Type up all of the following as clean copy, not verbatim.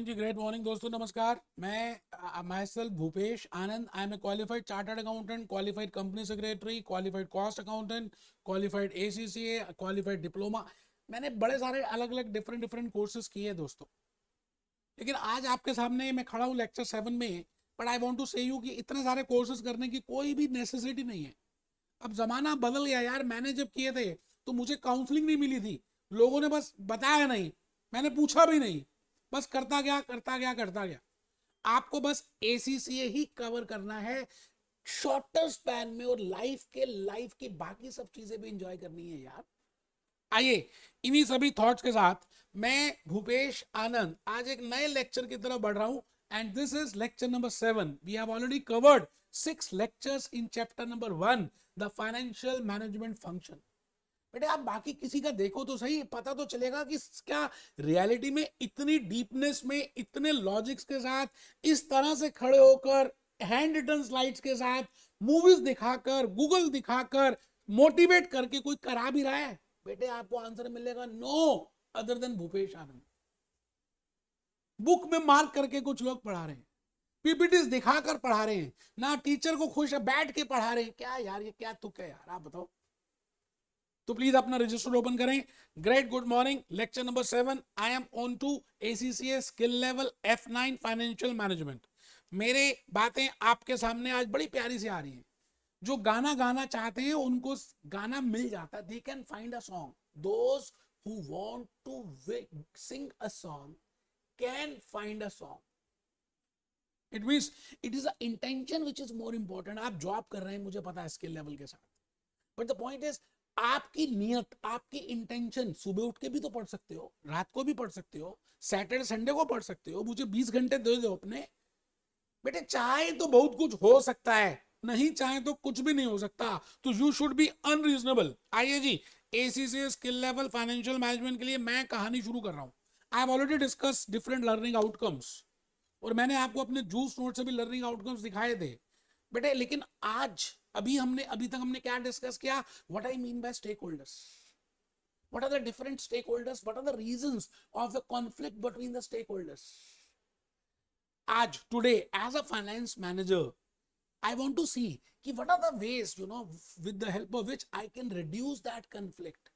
Morning जी, great morning दोस्तों, नमस्कार। मैं myself Bhupesh Anand. I am a qualified chartered accountant, qualified company secretary, qualified cost accountant, qualified ACCA, qualified diploma. मैंने बड़े सारे अलग अलग डिफरेंट डिफरेंट कोर्सेज किए हैं दोस्तों। लेकिन आज आपके सामने मैं खड़ा हूँ लेक्चर 7 में। बट आई वॉन्ट टू से यू कि इतने सारे कोर्सेज करने की कोई भी नेसेसिटी नहीं है। अब जमाना बदल गया यार। मैंने जब किए थे तो मुझे काउंसलिंग नहीं मिली थी, लोगों ने बस बताया नहीं, मैंने पूछा भी नहीं, बस करता गया करता गया करता गया। आपको बस एसीसीए ही कवर करना है शॉर्टर स्पैन में, और लाइफ की बाकी सब चीजें भी एंजॉय करनी है यार। आइए, इन्हीं सभी थॉट्स के साथ मैं भूपेश आनंद आज एक नए लेक्चर की तरफ बढ़ रहा हूं। And this is lecture number 7। We have already covered 6 lectures in chapter number 1, the financial management function. बेटे आप बाकी किसी का देखो तो सही, पता तो चलेगा कि क्या रियलिटी में इतनी डीपनेस में, इतने लॉजिक्स के साथ, इस तरह से खड़े होकर, हैंड रिटन स्लाइड्स के साथ, मूवीज दिखाकर, गूगल दिखाकर, मोटिवेट करके कोई करा भी रहा है। बेटे आपको आंसर मिलेगा नो अदर देन भूपेश आनंद। बुक में मार्क करके कुछ लोग पढ़ा रहे हैं, पीपीटीज दिखाकर पढ़ा रहे हैं, ना टीचर को खुश है बैठ के पढ़ा रहे हैं। क्या यार, ये क्या तुक है यार, आप बताओ। तो प्लीज अपना रजिस्टर ओपन करें। Great good morning, lecture number 7। I am on to ACCA skill level F9 financial management. मेरे बातें आपके सामने आज बड़ी प्यारी सी आ रही हैं। जो गाना गाना चाहते हैं उनको गाना मिल जाता है। They can find a song. Those who want to sing a song can find a song. It means it is a intention which is more important. आप जॉब कर रहे हैं, मुझे पता है, स्किल लेवल के साथ, बट द पॉइंट इज आपकी नियत, आपकी इंटेंशन। सुबह उठ के भी तो पढ़ सकते हो, रात को भी पढ़ सकते हो, सैटरडे संडे को पढ़ सकते हो। मुझे 20 घंटे दे दो अपने। बेटे चाहे तो बहुत कुछ हो सकता है, नहीं चाहे तो कुछ भी नहीं हो सकता। तो यू शुड बी अनरीजनेबल। आइए जी, ACC skill level financial management के लिए मैं कहानी शुरू कर रहा हूं। I have already discuss different learning outcomes, और मैंने आपको अपने जूस नोट से भी लर्निंग आउटकम्स दिखाए थे बेटे। लेकिन आज अभी तक हमने क्या डिस्कस किया? What I mean by stakeholders, what are the different stakeholders, what are the reasons of the conflict between the stake holders. आज today as a finance manager I want to see कि what are the ways, with the help of which I can reduce that conflict.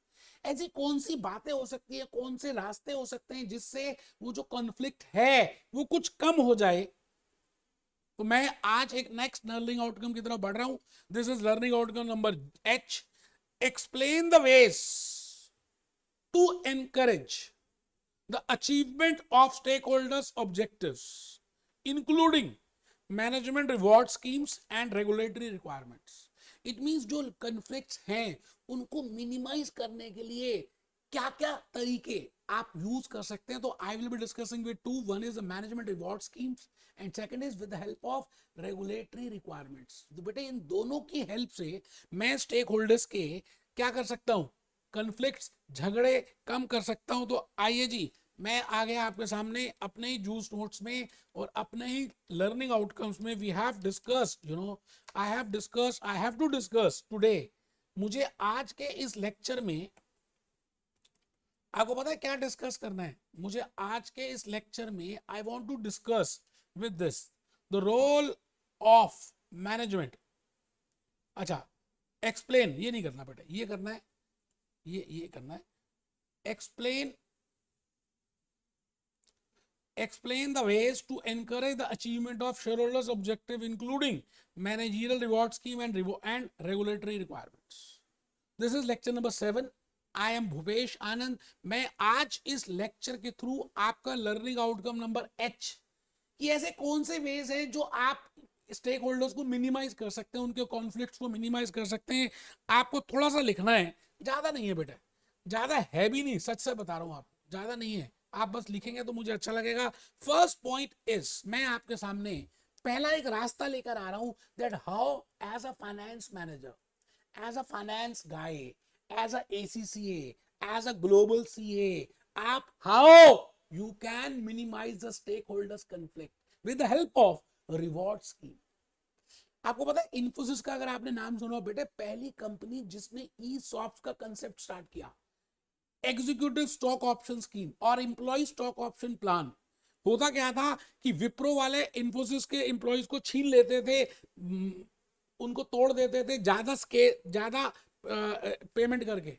ऐसी कौन सी बातें हो सकती है, कौन से रास्ते हो सकते हैं जिससे वो जो कॉन्फ्लिक्ट है वो कुछ कम हो जाए। तो मैं आज एक नेक्स्ट लर्निंग आउटकम की तरफ बढ़ रहा हूं। This is learning outcome number H। Explain the ways to encourage the achievement of stake holders objectives including management reward schemes and regulatory requirements. It means जो कन्फ्लिक्ट्स हैं उनको मिनिमाइज करने के लिए क्या क्या तरीके आप यूज कर सकते हैं। तो I will be discussing with two. One is the management reward schemes and second is with the help of regulatory requirements. तो बेटे इन दोनों की हेल्प से मैं स्टेक होल्डर्स के क्या कर सकता हूं, कन्फ्लिक्ट्स, झगड़े कम कर सकता हूं। तो आइए जी, मैं आ गया आपके सामने अपने ही जूस नोट्स में और अपने ही लर्निंग आउटकम्स में। We have discussed, I have to discuss today. मुझे आज के इस लेक्चर में, आपको पता है क्या डिस्कस करना है मुझे आज के इस लेक्चर में? I want to discuss with this the role of management. अच्छा, एक्सप्लेन ये नहीं करना बेटा, ये करना है, ये करना है। Explain the ways to encourage the achievement of shareholders' objective, including managerial reward scheme and regulatory requirements. This is lecture number 7. I am Bhupesh Anand. मैं आज इस लेक्चर के थ्रू आपका लर्निंग आउटकम नंबर H कि ऐसे कौन से veg हैं जो आप स्टेक होल्डर्स को मिनिमाइज कर सकते हैं, उनके कॉन्फ्लिक्ट्स को मिनिमाइज कर सकते हैं। आपको थोड़ा सा लिखना है, ज्यादा नहीं है बेटा, ज्यादा है भी नहीं, सच से बता रहा हूं आपको, ज्यादा नहीं है। आप बस लिखेंगे तो मुझे अच्छा लगेगा। फर्स्ट पॉइंट इज, मैं आपके सामने पहला एक रास्ता लेकर आ रहा हूं, that how as a finance manager, as a finance guy, as a ACCA, as a global CA, आप how you can minimize the stakeholders conflict with the help of reward scheme। आपको पता है इन्फोसिस का अगर आपने नाम सुना बेटे, पहली कंपनी जिसने ESOPs का कंसेप्ट स्टार्ट किया, एग्जीक्यूटिव स्टॉक ऑप्शन स्कीम और एम्प्लॉय स्टॉक ऑप्शन प्लान, होता क्या था कि विप्रो वाले इन्फोसिस के एम्प्लॉयज को छीन लेते थे, उनको तोड़ देते थे ज्यादा पेमेंट करके।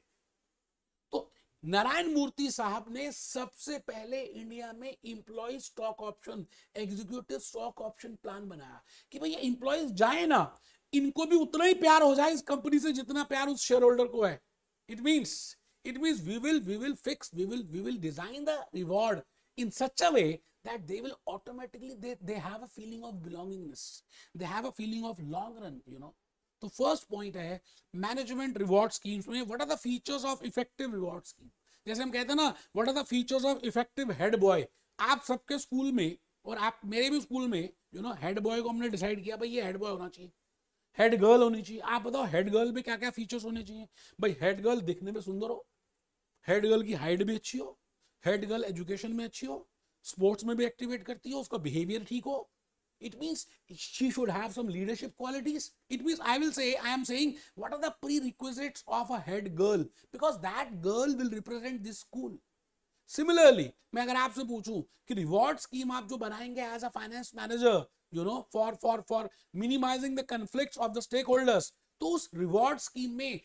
तो नारायण मूर्ति साहब ने सबसे पहले इंडिया में employ stock option, executive stock option plan बनाया कि भाई ये इंप्लॉयज जाए ना, इनको भी उतना ही प्यार हो जाए इस कंपनी से जितना प्यार उस शेयर होल्डर को है। It means we will design the reward in such a way that they will automatically they have a feeling of belongingness, they have a feeling of long run, you know। तो first point है management reward schemes में what are the features of effective reward scheme. जैसे हम कहते हैं ना what are the features of effective head boy. आप सबके स्कूल में और आप मेरे भी स्कूल में यू नो हेड बॉय को हमने डिसाइड किया भाई ये हेड बॉय होना चाहिए, हेड गर्ल होनी चाहिए। आप बताओ हेड गर्ल में क्या क्या फीचर्स होने चाहिए। भाई हेड गर्ल दिखने में सुंदर हो, हेड गर्ल की हाइट भी अच्छी हो, हेड गर्ल एजुकेशन में अच्छी हो, स्पोर्ट्स में भी एक्टिवेट करती हो, उसका बिहेवियर ठीक हो। It means she should have some leadership qualities. It means I am saying what are the prerequisites of a head girl, because that girl will represent this school. Similarly, मैं अगर आपसे पूछूं कि रिवॉर्ड स्कीम आप जो बनाएंगे as a finance manager, you know for minimizing the conflicts of the stake holders, तो उस रिवॉर्ड स्कीम में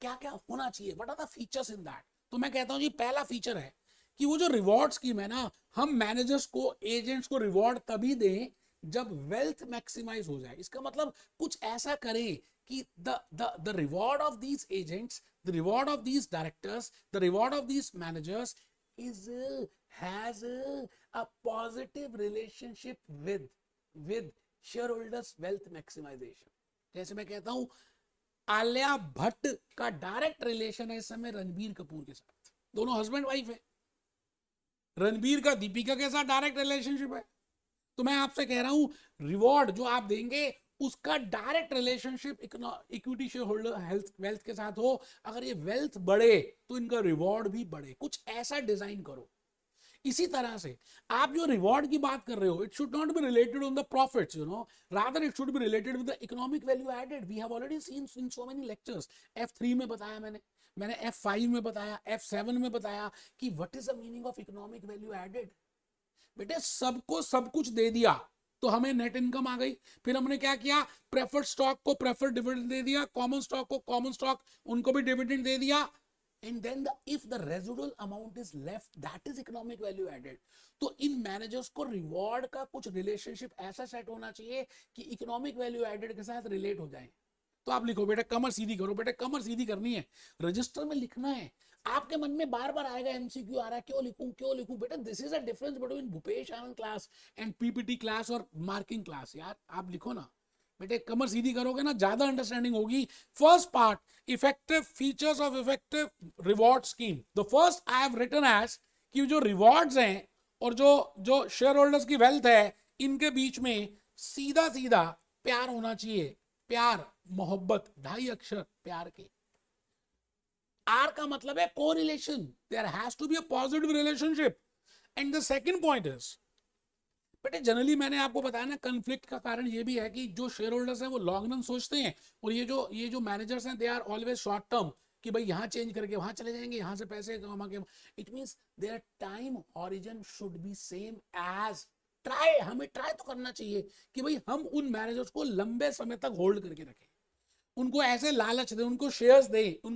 क्या क्या होना चाहिए, what are the features in that. तो मैं कहता हूं जी पहला फीचर है कि वो जो रिवॉर्ड स्कीम है ना, हम मैनेजर्स को, एजेंट्स को रिवॉर्ड तभी दें जब वेल्थ मैक्सिमाइज हो जाए। इसका मतलब कुछ ऐसा करें कि the reward of these agents, the reward of these directors, the reward of these managers has a positive relationship with shareholders wealth maximization। जैसे मैं कहता हूं आलिया भट्ट का डायरेक्ट रिलेशन है इस समय रणबीर कपूर के साथ, दोनों हस्बैंड वाइफ है। रणबीर का दीपिका के साथ डायरेक्ट रिलेशनशिप है। तो मैं आपसे कह रहा हूं रिवॉर्ड जो आप देंगे उसका direct relationship equity share holder health wealth के साथ हो। अगर ये वेल्थ बढ़े तो इनका रिवॉर्ड भी बढ़े, कुछ ऐसा डिजाइन करो। इसी तरह से आप जो रिवॉर्ड की बात कर रहे हो, it should not be related on the profits, you know, rather it should be related with the economic value added. We have already seen in so many lectures. F3 में बताया मैंने F5 में बताया, F7 में बताया कि what is the meaning of economic value added. बेटे सबको सब कुछ दे दिया तो हमें नेट इनकम आ गई। फिर हमने क्या किया, प्रेफर्ड स्टॉक को प्रेफर्ड डिविडेंड दे दिया, कॉमन स्टॉक को कॉमन स्टॉक उनको भी डिविडेंड दे दिया। And then if the residual amount is left, that is economic value added। तो इन मैनेजर्स को रिवॉर्ड का कुछ रिलेशनशिप ऐसा सेट होना चाहिए कि इकोनॉमिक वैल्यू एडेड के साथ रिलेट हो जाए। तो आप लिखो बेटा कमर सीधी करो, बेटा कमर सीधी करनी है, रजिस्टर में लिखना है। आपके मन में बार बार आएगा एमसीक्यू आ रहा है, क्यों लिखूं बेटा। This is a difference between Bhupesh Anand class and PPT class और मार्किंग क्लास। यार आप लिखो ना बेटे, कमर सीधी करोगे ना ज्यादा अंडरस्टैंडिंग होगी। First part, effective features of effective reward scheme. The first I have written as कि जो रिवॉर्ड्स हैं और जो शेयर होल्डर्स की वेल्थ है, इनके बीच में सीधा सीधा प्यार होना चाहिए। प्यार, मोहब्बत, 2.5 अक्षर प्यार के। आर का मतलब है correlation, there has to be a positive relationship. And the second point is बेटे जनरली मैंने आपको बताया ना, कन्फ्लिक्ट का कारण ये भी है कि जो शेयर होल्डर्स हैं वो लॉन्ग रन सोचते हैं, और ये जो मैनेजर्स हैं they are always short term, कि भाई यहाँ चेंज करके वहां चले जाएंगे, यहाँ से पैसे कमा के। It means their time horizon should be same as try. हमें ट्राई तो करना चाहिए कि भाई हम उन मैनेजर्स को लंबे समय तक होल्ड करके रखें, उनको ऐसे लालच दें, उनको शेयर्स दें,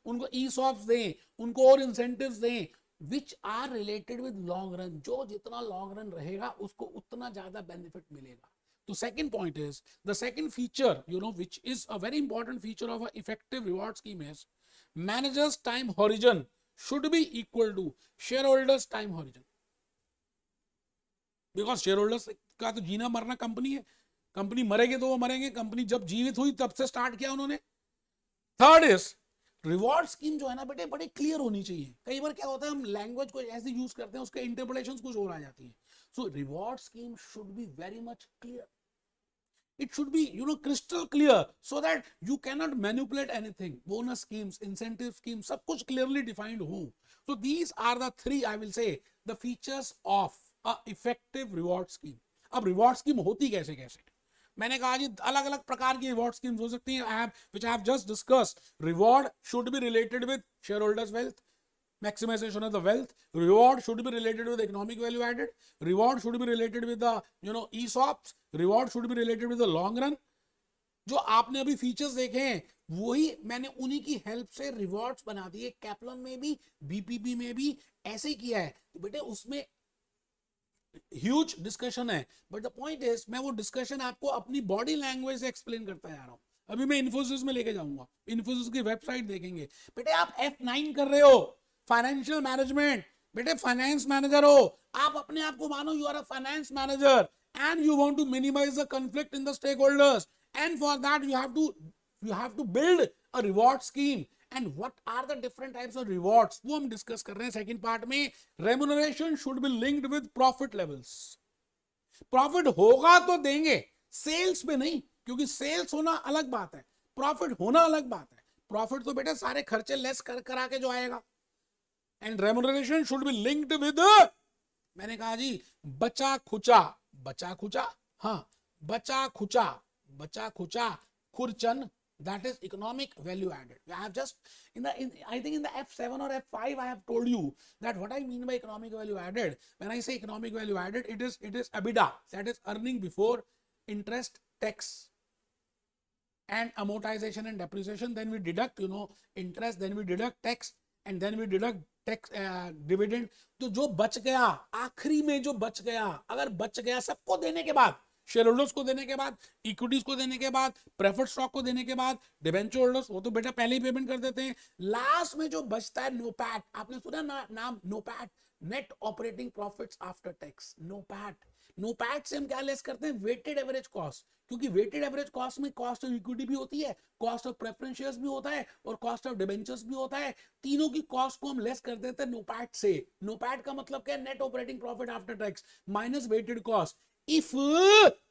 उनको ई-सॉप्स दें, उनको और इंसेंटिव्स दें which are related with long run. जो जितना लॉन्ग रन रहेगा उसको उतना ज्यादा बेनिफिट मिलेगा। तो second point is the second feature, you know, which is a very important feature of a effective reward scheme is managers time horizon should be equal to share holders time horizon. Because share holders का तो जीना मरना company है, company मरेगी तो वो मरेंगे, company जब जीवित हुई तब से स्टार्ट किया उन्होंने। थर्ड इज रिवॉर्ड स्कीम जो है ना बेटे बड़ी क्लियर होनी चाहिए। कई बार क्या होता है हम लैंग्वेज को ऐसे यूज करते हैं, उसके इंटरप्रिटेशंस कुछ और आ जाती है। So reward scheme should be very much clear, it should be, you know, crystal clear so that you cannot manipulate anything। bonus schemes, incentive schemes, सब कुछ clearly defined हो। so these are the three, I will say, the features of a effective reward scheme। अब reward scheme होती कैसे कैसे, मैंने कहा जी अलग अलग प्रकार की रिवॉर्ड स्कीम्स हो सकती हैं, which I have just discussed। Reward should be related with shareholders wealth, maximization of the wealth. Reward should be related with economic value added. Reward should be related with the ESOPs. Reward should be related with the long run. जो आपने अभी features देखे हैं वही मैंने उन्हीं की help से रिवॉर्ड्स बना दिए. कैप्लन में भी, बीपीबी में भी ऐसे ही किया है. तो बेटे उसमें ह्यूज डिस्कशन है, बट द पॉइंट इज मैं वो डिस्कशन आपको अपनी बॉडी लैंग्वेज से एक्सप्लेन करता जा रहा हूं. अभी मैं इन्फोसिस में लेके जाऊंगा, इन्फोसिस की वेबसाइट देखेंगे. बेटे आप F9 कर रहे हो, फाइनेंशियल मैनेजमेंट. बेटे फाइनेंस मैनेजर हो आप, अपने आप को मानो you are a finance manager and you want to minimize the conflict in the stake holders, and for that you have to build a reward scheme. And what are the different types of rewards, वो हम discuss कर रहे हैं second part में. Remuneration should be linked with profit levels. Profit होगा तो देंगे, sales में नहीं, क्योंकि सेल्स होना अलग बात है, प्रॉफिट होना अलग बात है. प्रॉफिट तो बेटा सारे खर्चे लेस कर करा के जो आएगा. And remuneration should be linked with, मैंने कहा जी बचा खुचा, बचा खुचा, हाँ बचा खुचा, बचा खुचा खुरचन, that is economic value added. I have just I think in the F7 or F5 I have told you that what I mean by economic value added. When I say economic value added, it is EBITDA, that is earning before interest, tax and amortization and depreciation. Then we deduct interest, then we deduct tax, and then we deduct tax dividend. तो जो बच गया आखिरी में, जो बच गया, अगर बच गया सबको देने के बाद, शेयर होल्डर्स को देने के बाद, इक्विटीज को देने के बाद, प्रेफर्ड स्टॉक को देने के बाद, डिबेंचर होल्डर्स वो तो बेटा पहले ही पेमेंट कर देते हैं. लास्ट में जो बचता है नोपैट, आपने सुना नाम NOPAT, net operating profits after tax. NOPAT, NOPAT से हम क्या लेस करते हैं, वेटेड एवरेज कॉस्ट. क्योंकि वेटेड एवरेज कॉस्ट में कॉस्ट ऑफ इक्विटी भी होती है, कॉस्ट ऑफ प्रेफरेंस शेयर्स भी होता है और कॉस्ट ऑफ डिबेंचर्स भी होता है. तीनों की कॉस्ट को हम लेस कर देते हैं नोपैट से. नोपैट का मतलब क्या है, net operating profit after tax minus weighted cost. If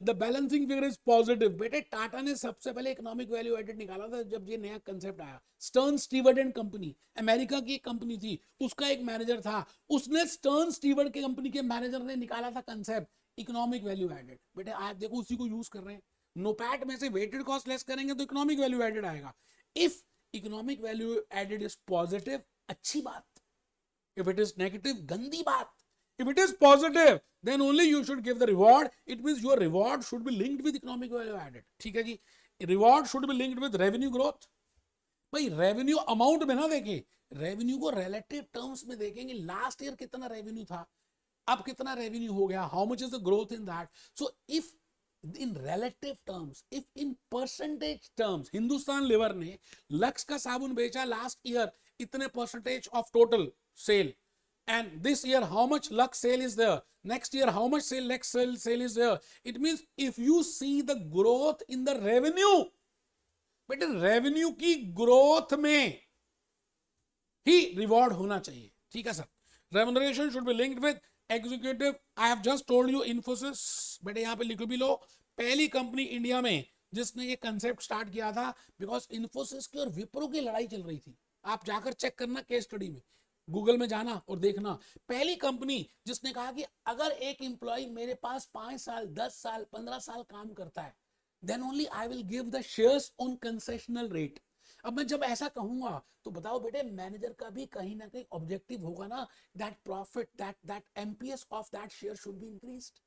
the balancing figure is positive. बेटे टाटा ने सबसे पहले इकोनॉमिक वैल्यू एडेड निकाला था जब ये नया कंसेप्ट आया. Stern steward and company, America की एक कंपनी थी, उसका एक मैनेजर था, उसने स्टर्न स्टीवर्ड के कंपनी के मैनेजर ने निकाला था कंसेप्ट इकोनॉमिक वैल्यू एडेड. बेटे आप देखो उसी को यूज कर रहे हैं. नोपैट में से वेटेड कॉस्ट लेस करेंगे तो इकोनॉमिक वैल्यू एडेड आएगा. If economic value added is positive, अच्छी बात. इफ इट इज नेगेटिव, गंदी बात. If it is positive, then only you should give the reward. It means your reward should be linked with economic value added. ठीक है जी. Reward should be linked with revenue growth. भाई revenue amount में ना देखें, revenue को relative terms में देखेंगे. Last year कितना रेवेन्यू था, अब कितना रेवेन्यू हो गया, how much is the growth in that. So if in relative terms, if in percentage terms, Hindustan liver ने लक्स का साबुन बेचा लास्ट ईयर इतने percentage of total sale, and this year how much Lux sale is there, next year how much Lux sale is there. It means if you see the growth in the revenue, but revenue की growth में ही reward होना चाहिए. ठीक है sir. Remuneration should be linked with executive. I have just told you Infosys, बेटे यहाँ पे लिख भी लो, पहली कंपनी इंडिया में जिसने ये कंसेप्ट स्टार्ट किया था. बिकॉज इन्फोसिस की और विप्रो की लड़ाई चल रही थी. आप जाकर चेक करना केस स्टडी में, गूगल में जाना और देखना. पहली कंपनी जिसने कहा कि अगर एक एम्प्लॉय मेरे पास 5 साल 10 साल 15 साल काम करता है, then only I will give the shares on concessional rate. अब मैं जब ऐसा कहूंगा तो बताओ बेटे, मैनेजर का भी कहीं ना कहीं ऑब्जेक्टिव होगा ना, that profit, that MPS of that share should be increased,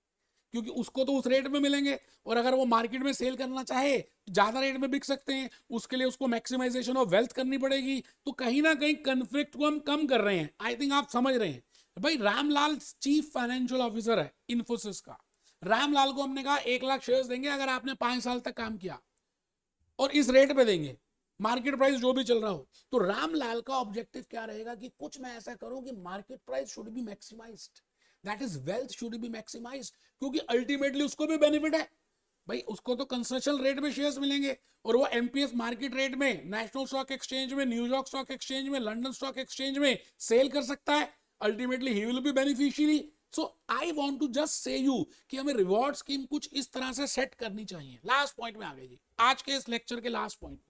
क्योंकि उसको तो उस रेट में मिलेंगे. और अगर वो मार्केट में सेल करना चाहे ज्यादा रेट में बिक सकते हैं, उसके लिए उसको मैक्सिमाइजेशन ऑफ वेल्थ करनी पड़ेगी. तो कहीं ना कहीं कन्फ्लिक्ट को हम कम कर रहे हैं. आई थिंक आप समझ रहे हैं. भाई रामलाल चीफ फाइनेंशियल ऑफिसर है इन्फोसिस का. रामलाल को हमने कहा 1 लाख शेयर्स देंगे अगर आपने 5 साल तक काम किया, और इस रेट पे देंगे, मार्केट प्राइस जो भी चल रहा हो. तो रामलाल का ऑब्जेक्टिव क्या रहेगा कि कुछ मैं ऐसा करूं कि market price should be maximised, that is wealth should be maximised, क्योंकि अल्टीमेटली उसको भी बेनिफिट है. भाई उसको तो कंसेशनल रेट में शेयर्स मिलेंगे, और वो एमपीएस मार्केट रेट में नेशनल स्टॉक एक्सचेंज में, न्यूयॉर्क स्टॉक एक्सचेंज में, लंदन स्टॉक एक्सचेंज में सेल कर सकता है. Ultimately he will be beneficiary. So I want to just say you कि हमें रिवॉर्ड स्कीम कुछ इस तरह से सेट करनी चाहिए. लास्ट पॉइंट में आ गए जी, आज के इस लेक्चर के लास्ट पॉइंट.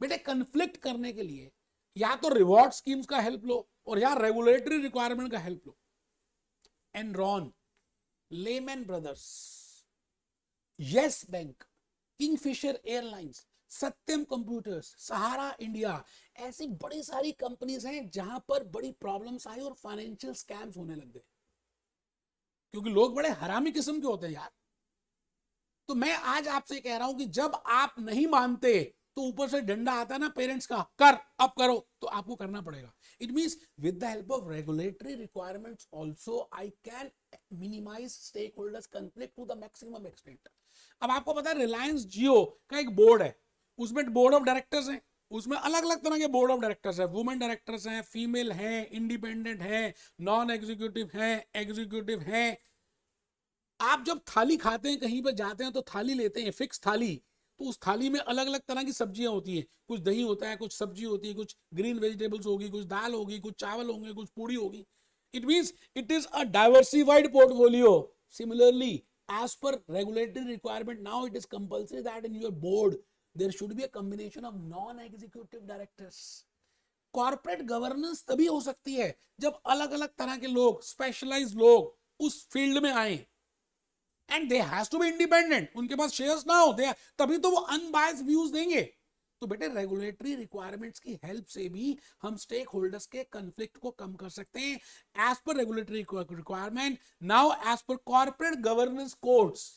बेटे कंफ्लिक्ट करने के लिए या तो रिवॉर्ड स्कीम्स का हेल्प लो और या रेगुलेटरी रिक्वायरमेंट का हेल्प लो. Enron, Lehman Brothers, Yes Bank, Kingfisher Airlines, Satyam Computers, Sahara India, ऐसी बड़ी सारी कंपनीज हैं जहां पर बड़ी प्रॉब्लम्स आई और फाइनेंशियल स्कैम्स होने लग गए, क्योंकि लोग बड़े हरामी किस्म के होते हैं यार। तो मैं आज आपसे कह रहा हूं कि जब आप नहीं मानते तो ऊपर से डंडा आता है ना पेरेंट्स का, कर अब करो, तो आपको करना पड़ेगा। It means with the help of regulatory requirements also I can minimize stake holders conflict to the maximum extent. अब आपको पता है रिलायंस जियो का एक बोर्ड है, उसमें बोर्ड ऑफ डायरेक्टर्स हैं, उसमें अलग अलग तरह के बोर्ड ऑफ डायरेक्टर्स हैं, वुमेन डायरेक्टर्स हैं, फीमेल हैं, इंडिपेंडेंट हैं, नॉन एग्जीक्यूटिव हैं, एग्जीक्यूटिव हैं। आप जब थाली खाते हैं, कहीं पर जाते हैं तो थाली लेते हैं, फिक्स थाली, तो उस थाली में अलग अलग तरह की सब्जियां होती हैं, कुछ दही होता है, कुछ सब्जी होती है, कुछ ग्रीन वेजिटेबल्स होगी, कुछ दाल होगी, कुछ चावल होंगे, कुछ पूड़ी होगी। It means it is a diversified portfolio. Similarly as per regulatory requirement now it is compulsory that in your board there should be a combination of non-executive directors. Corporate governance तभी हो सकती है जब अलग अलग तरह के लोग, स्पेशलाइज्ड लोग उस फील्ड में आए, and they has to be independent, उनके पास शेयर्स ना हो, तभी तो वो अनबायस्ड व्यूज देंगे। तो बेटे रेगुलेटरी रिक्वायरमेंट्स की हेल्प से भी हम स्टेक होल्डर्स के कन्फ्लिक्ट को कम कर सकते हैं as per regulatory requirement. Now as per corporate governance codes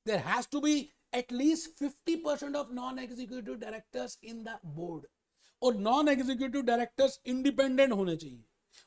there has to be at least 50% of non-executive directors in the board, और नॉन एग्जीक्यूटिव डायरेक्टर्स इंडिपेंडेंट होने चाहिए,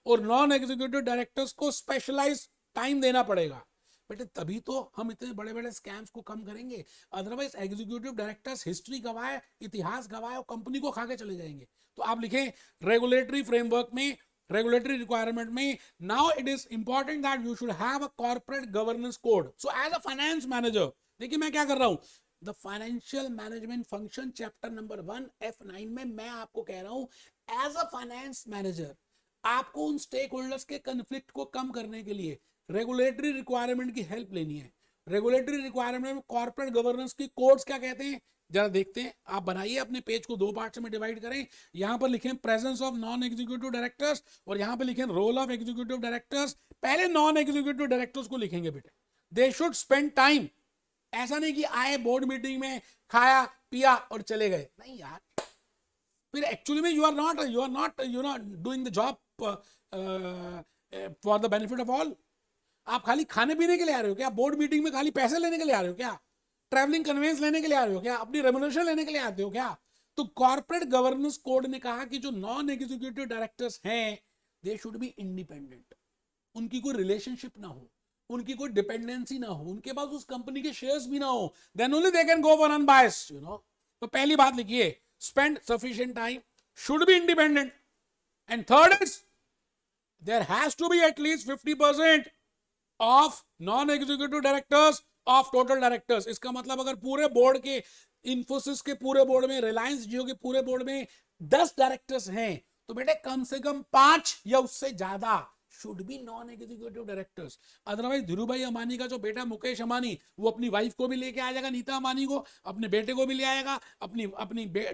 और नॉन एग्जीक्यूटिव डायरेक्टर्स को स्पेशलाइज टाइम देना पड़ेगा। बेटे तभी तो हम इतने बड़े बड़े स्कैम्स को कम करेंगे, अदरवाइज एग्जीक्यूटिव डायरेक्टर्स हिस्ट्री गवाए, इतिहास गवाए और कंपनी को खा के चले जाएंगे। तो आप लिखें रेगुलेटरी फ्रेमवर्क में, रेगुलेटरी रिक्वायरमेंट में, now it is important that you should have a corporate governance code. So as a finance manager, देखिए मैं क्या कर रहा हूं, the financial management function chapter number 1 F9 में मैं आपको कह रहा हूं एज अ फाइनेंस मैनेजर आपको उन स्टेक होल्डर्स के कन्फ्लिक्ट को कम करने के लिए रेगुलेटरी रिक्वायरमेंट की हेल्प लेनी है। रेगुलेटरी रिक्वायरमेंट में कॉर्पोरेट गवर्नेंस की कोड्स क्या कहते हैं, जरा देखते हैं। आप बनाइए अपने पेज को 2 पार्ट्स में डिवाइड करें, यहां पर लिखें presence of non executive directors और यहां पर लिखें रोल ऑफ एग्जीक्यूटिव डायरेक्टर्स। पहले नॉन एग्जीक्यूटिव डायरेक्टर्स को लिखेंगे बेटे, दे शुड स्पेंड टाइम। ऐसा नहीं कि आए बोर्ड मीटिंग में, खाया पिया और चले गए, नहीं यार, फिर एक्चुअली में you are not doing the job for the benefit of all. आप खाली खाने पीने के लिए आ रहे हो क्या, बोर्ड मीटिंग में खाली पैसे लेने के लिए आ रहे हो क्या, ट्रैवलिंग कन्वेंस लेने के लिए आ रहे हो क्या, अपनी रेम्युनरेशन लेने के लिए आते हो क्या? तो कॉर्पोरेट गवर्नेंस कोड ने कहा कि जो नॉन एग्जीक्यूटिव डायरेक्टर्स हैं दे शुड बी इंडिपेंडेंट, उनकी कोई रिलेशनशिप ना हो, उनकी कोई डिपेंडेंसी ना हो, उनके पास उस कंपनी के शेयर्स भी ना हो, then only they can go for unbiased, you know. तो पहली बात लिखिए, spend sufficient time, should be independent, and third is there has to be at least 50% of non executive directors of total directors. इसका मतलब अगर पूरे बोर्ड के, इंफोसिस के पूरे बोर्ड में, रिलायंस जियो के पूरे बोर्ड में 10 डायरेक्टर्स हैं तो बेटे कम से कम 5 या उससे ज्यादा should be non executive directors. Otherwise Dhiru भाई अंबानी का जो बेटा मुकेश अंबानी, वो अपनी वाइफ को भी लेके आ जाएगा, नीता अंबानी को, अपने बेटे को भी ले आएगा, अपनी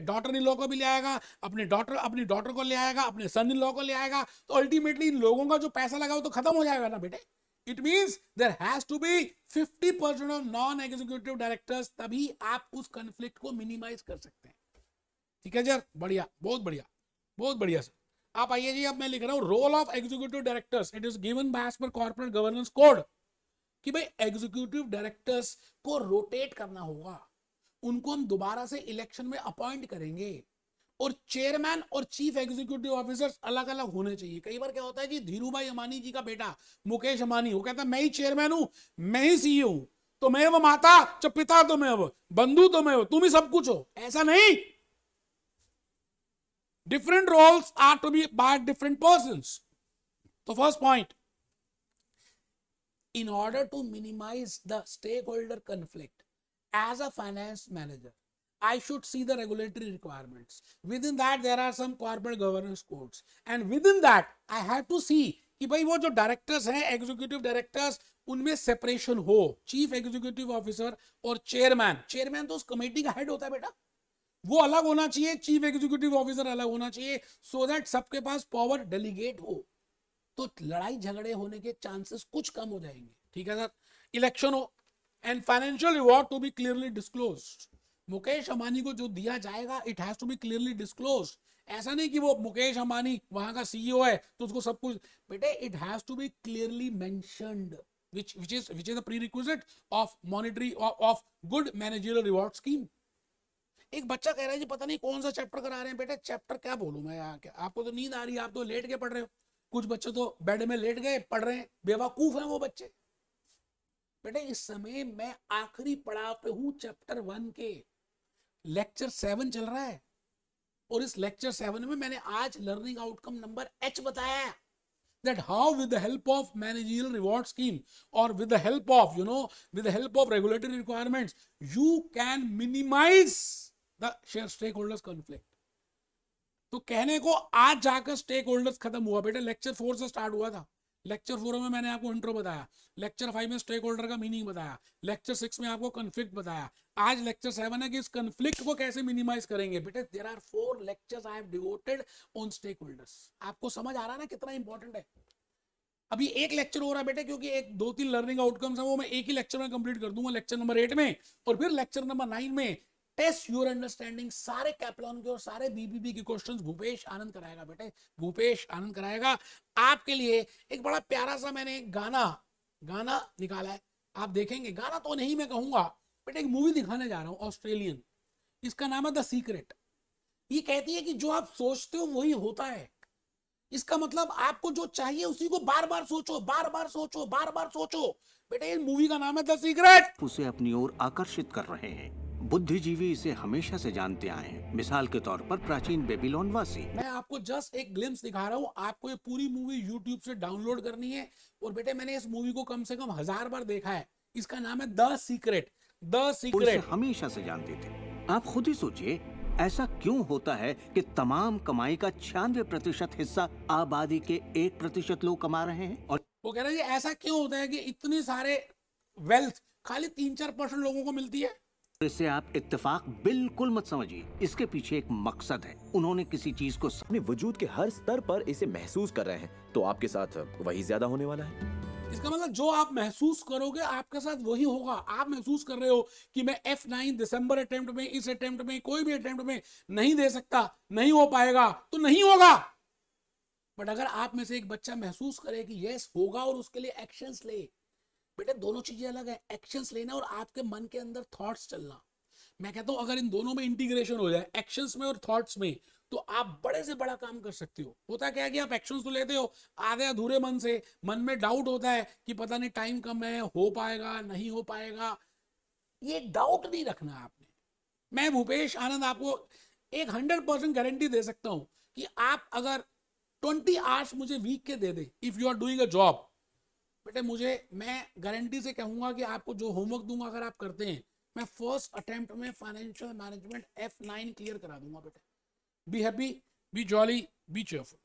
डॉटर इन लॉ को भी ले आएगा, अपनी डॉटर को ले आएगा, अपने सन इन लॉ को ले आएगा, तो अल्टीमेटली इन लोगों का जो पैसा लगा वो तो खत्म हो जाएगा ना बेटे। It means there has to be 50% of non executive directors, तभी आप उस कॉन्फ्लिक्ट को मिनिमाइज कर सकते हैं। ठीक है सर, बढ़िया, बहुत बढ़िया, बहुत बढ़िया सर। आप आइए जी, अब मैं लिख रहा हूं role of executive directors, it is given by as per corporate governance code, कि भाई एग्जीक्यूटिव डायरेक्टर्स को रोटेट करना होगा, उनको हम दोबारा से इलेक्शन में अपॉइंट करेंगे, और चेयरमैन और चीफ एग्जीक्यूटिव ऑफिसर्स अलग अलग होने चाहिए। कई बार क्या होता है जी, धीरू भाई अंबानी जी का बेटा मुकेश अंबानी, वो कहता है मैं ही चेयरमैन हूं, मैं ही सीईओ हूं, तो मैं वो माता, जब पिता तो मैं वो, बंधु तो मैं हो, तुम ही सब कुछ हो, ऐसा नहीं। Different roles are to be by different persons. So first point, in order to minimize the stakeholder conflict, as a finance manager, I should see the regulatory requirements. Within that, there are some corporate governance codes, and within that, I have to see कि भाई वो जो directors हैं, executive directors, उनमें separation हो, chief executive officer और chairman. Chairman तो उस कमेटी का हेड होता है बेटा, वो अलग होना चाहिए, चीफ एग्जीक्यूटिव ऑफिसर अलग होना चाहिए, सो दैट सबके पास पावर डेलीगेट हो, तो लड़ाई झगड़े होने के चांसेस कुछ कम हो जाएंगे। ठीक है सर, इलेक्शन हो, and financial reward to be clearly disclosed. Mukesh Ambani को जो दिया जाएगा it has to be clearly disclose. ऐसा नहीं कि वो मुकेश अंबानी वहां का सीईओ है तो उसको सब कुछ, बेटे it has to be clearly mentioned which is the prerequisite of monetary of good managerial reward scheme। एक बच्चा कह रहा है जी पता नहीं कौन सा चैप्टर करा रहे हैं। बेटे चैप्टर क्या बोलूं मैं यहाँ क्या, आपको तो नींद आ रही है, आप तो लेट के पढ़ रहे हो। कुछ बच्चे तो बेड में लेट गए पढ़ रहे हैं, बेवकूफ हैं वो बच्चे। बेटे इस समय मैं आखिरी पड़ाव पे हूं चैप्टर 1 के, लेक्चर 7 चल रहा है और इस लेक्चर 7 में मैंने आज लर्निंग आउटकम नंबर H बताया, that how with the help of managerial reward scheme or with the help of with the help of regulatory requirements you can minimize the stakeholders conflict। तो कहने को आज जाकर stake holders खत्म हुआ। बेटे lecture 4 से स्टार्ट हुआ था। लेक्चर 4 में मैंने आपको इंट्रो बताया, लेक्चर 5 में स्टेक होल्डर का मीनिंग बताया, लेक्चर 6 में आपको कन्फ्लिक्ट बताया, आज लेक्चर 7 है कि इस कन्फ्लिक्ट को कैसे मिनिमाइज करेंगे। बेटे there are 4 lectures I have devoted on stakeholders. आपको समझ आ रहा है ना कितना इंपॉर्टेंट है। अभी एक लेक्चर हो रहा है बेटे, क्योंकि एक 2-3 लर्निंग आउटकम्स है वो मैं एक ही लेक्चर में कंप्लीट कर दूंगा, लेक्चर नंबर 8 में, और फिर लेक्चर नंबर 9 में टेस्ट योर अंडरस्टैंडिंग सारे कैप्लॉन के और सारे बीबीबी के क्वेश्चंस भूपेश आनंद कराएगा। बेटे भूपेश आनंद कराएगा आपके लिए। एक बड़ा प्यारा सा मैंने गाना निकाला है, आप देखेंगे। गाना तो नहीं मैं कहूंगा, बेटे एक मूवी दिखाने जा रहा हूं ऑस्ट्रेलियन, इसका नाम है द सीक्रेट। ये कहती है कि जो आप सोचते हो वही होता है। इसका मतलब आपको जो चाहिए उसी को बार बार सोचो, बार बार सोचो, बार बार सोचो। बेटे इस मूवी का नाम है द सीक्रेट। उसे अपनी ओर आकर्षित कर रहे हैं। बुद्धिजीवी इसे हमेशा से जानते आए हैं, मिसाल के तौर पर प्राचीन बेबीलोन वासी। मैं आपको जस्ट एक ग्लिम्स दिखा रहा हूँ, आपको ये पूरी मूवी यूट्यूब से डाउनलोड करनी है। और बेटे मैंने इस मूवी को कम से कम 1000 बार देखा है। इसका नाम है द सीक्रेट। द सीक्रेट हमेशा से जानते थे। आप खुद ही सोचिए, ऐसा क्यों होता है कि तमाम कमाई का 96% हिस्सा आबादी के 1% लोग कमा रहे हैं? और वो कह रहे हैं ऐसा क्यों होता है कि इतनी सारे वेल्थ खाली 3-4% लोगों को मिलती है। इसे आप इत्तेफाक बिल्कुल मत समझिए, इसके पीछे एक मकसद है। उन्होंने किसी चीज को अपने वजूद के हर स्तर पर इसे महसूस कर रहे हैं, तो आपके साथ वही ज्यादा होने वाला है। इसका मतलब जो आप महसूस करोगे आपके साथ वही होगा। आप महसूस कर रहे हो कि मैं F9 दिसंबर अटेम्प्ट में, इस अटेम्प्ट में, कोई भी अटेम्प्ट में नहीं दे सकता, नहीं हो पाएगा, तो नहीं होगा। बट अगर आप में से एक बच्चा महसूस करे कि यस होगा और उसके लिए एक्शंस ले, बेटे दोनों चीजें अलग है। एक्शंस लेना और आपके मन के अंदर थॉट्स चलना। मैं कहता हूं अगर इन दोनों में इंटीग्रेशन हो जाए, एक्शंस में और थॉट्स में, तो आप बड़े से बड़ा काम कर सकते हो। होता क्या है कि आप एक्शंस तो लेते हो आधे अधूरे मन से, मन में डाउट होता है कि पता नहीं टाइम कम है, हो पाएगा नहीं हो पाएगा। ये डाउट नहीं रखना आपने। मैं भूपेश आनंद आपको एक 100% गारंटी दे सकता हूं कि आप अगर 20 आवर्स मुझे वीक के दे दे, if you are doing a job, बेटे मैं गारंटी से कहूंगा कि आपको जो होमवर्क दूंगा अगर आप करते हैं, मैं फर्स्ट अटेम्प्ट में फाइनेंशियल मैनेजमेंट F9 क्लियर करा दूंगा। बेटे be happy, B jolly, B cheerful.